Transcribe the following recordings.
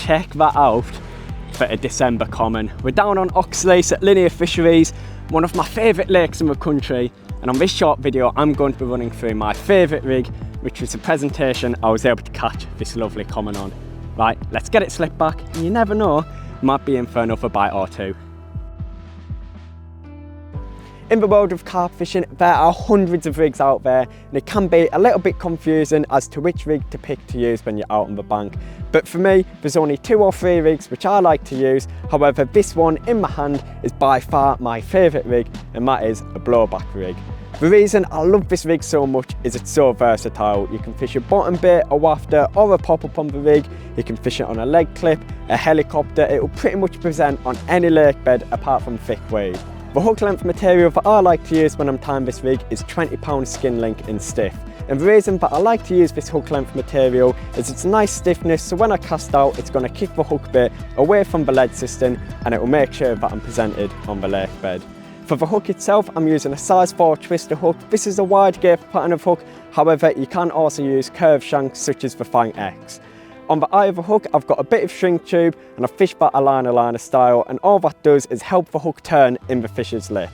check that out for a December common. We're down on Oxley's at Linear Fisheries, one of my favourite lakes in the country, and on this short video I'm going to be running through my favourite rig, which was a presentation I was able to catch this lovely common on. Right, let's get it slipped back, and you never know, might be in for another bite or two. In the world of carp fishing, there are hundreds of rigs out there, and it can be a little bit confusing as to which rig to pick to use when you're out on the bank. But for me, there's only 2 or 3 rigs which I like to use. However, this one in my hand is by far my favourite rig, and that is a blowback rig. The reason I love this rig so much is it's so versatile. You can fish a bottom bait, a wafter or a pop-up on the rig. You can fish it on a leg clip, a helicopter. It will pretty much present on any lake bed apart from thick wave. The hook length material that I like to use when I'm tying this rig is 20 skin link in stiff. And the reason that I like to use this hook length material is it's nice stiffness, so when I cast out it's going to kick the hook bit away from the lead system, and it will make sure that I'm presented on the lake bed. For the hook itself, I'm using a size 4 twister hook. This is a wide gape pattern of hook, however you can also use curved shanks such as the Fang X. On the eye of the hook, I've got a bit of shrink tube and a fish batter liner style, and all that does is help the hook turn in the fish's lip.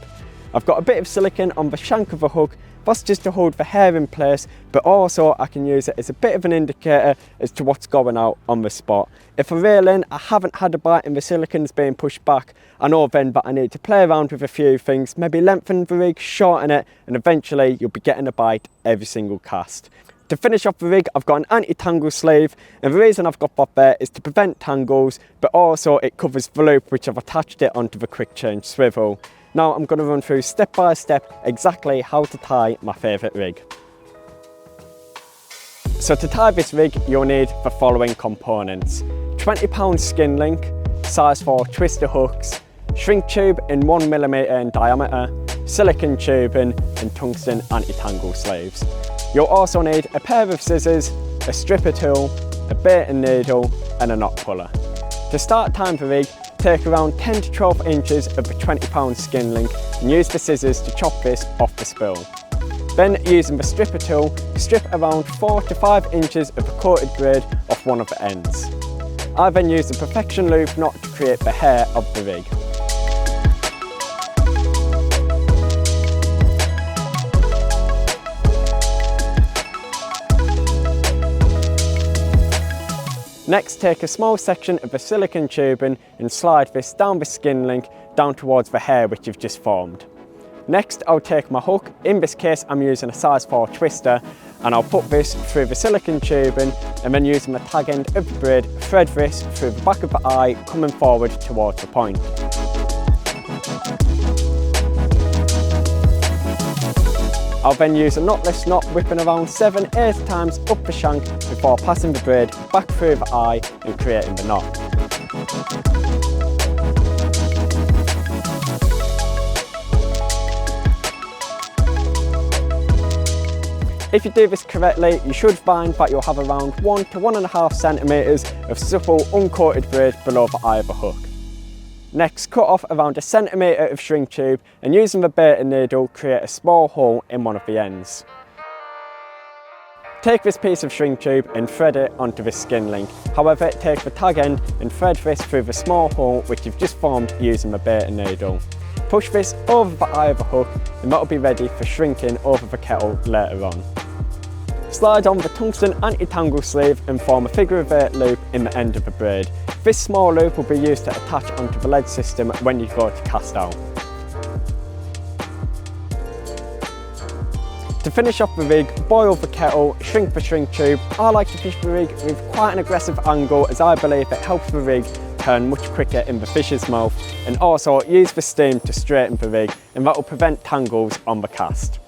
I've got a bit of silicone on the shank of the hook. That's just to hold the hair in place, but also I can use it as a bit of an indicator as to what's going out on the spot. If I reel in, I haven't had a bite and the silicone's being pushed back, I know then that I need to play around with a few things, maybe lengthen the rig, shorten it, and eventually you'll be getting a bite every single cast. To finish off the rig, I've got an anti-tangle sleeve, and the reason I've got that there is to prevent tangles, but also it covers the loop which I've attached it onto the quick change swivel. Now I'm going to run through step by step exactly how to tie my favourite rig. So to tie this rig, you'll need the following components: 20 skin link, size 4 twister hooks, shrink tube in 1mm in diameter, silicone tubing, and tungsten anti-tangle sleeves. You'll also need a pair of scissors, a stripper tool, a bait and needle, and a knot puller. To start tying the rig, take around 10 to 12 inches of the 20 skin link and use the scissors to chop this off the spool. Then, using the stripper tool, strip around 4 to 5 inches of the coated braid off one of the ends. I then use the perfection loop knot to create the hair of the rig. Next, take a small section of the silicone tubing and slide this down the skin link down towards the hair which you've just formed. Next, I'll take my hook, in this case I'm using a size 4 twister, and I'll put this through the silicone tubing, and then using the tag end of the braid, thread this through the back of the eye, coming forward towards the point. I'll then use a knotless knot, whipping around 7-8 times up the shank before passing the braid back through the eye and creating the knot. If you do this correctly, you should find that you'll have around 1 to 1.5 centimetres of supple uncoated braid below the eye of the hook. Next, cut off around 1 centimetre of shrink tube, and using the bait and needle, create a small hole in one of the ends. Take this piece of shrink tube and thread it onto the skin link. However, take the tag end and thread this through the small hole which you've just formed using the bait and needle. Push this over the eye of the hook, and that will be ready for shrinking over the kettle later on. Slide on the tungsten anti-tangle sleeve and form a figure of 8 loop in the end of the braid. This small loop will be used to attach onto the lead system when you go to cast out. To finish off the rig, boil the kettle, shrink the shrink tube. I like to fish the rig with quite an aggressive angle, as I believe it helps the rig turn much quicker in the fish's mouth, and also use the steam to straighten the rig, and that will prevent tangles on the cast.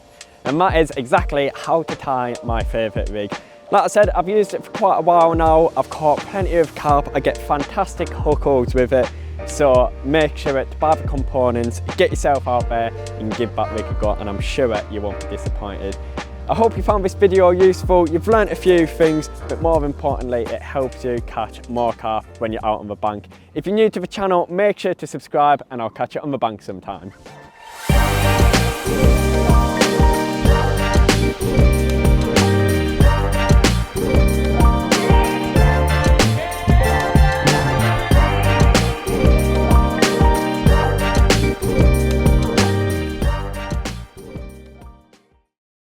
And that is exactly how to tie my favourite rig. Like I said, I've used it for quite a while now. I've caught plenty of carp. I get fantastic hook holds with it. So make sure to buy the components, get yourself out there and give that rig a go, and I'm sure you won't be disappointed. I hope you found this video useful. You've learnt a few things, but more importantly, it helps you catch more carp when you're out on the bank. If you're new to the channel, make sure to subscribe, and I'll catch you on the bank sometime.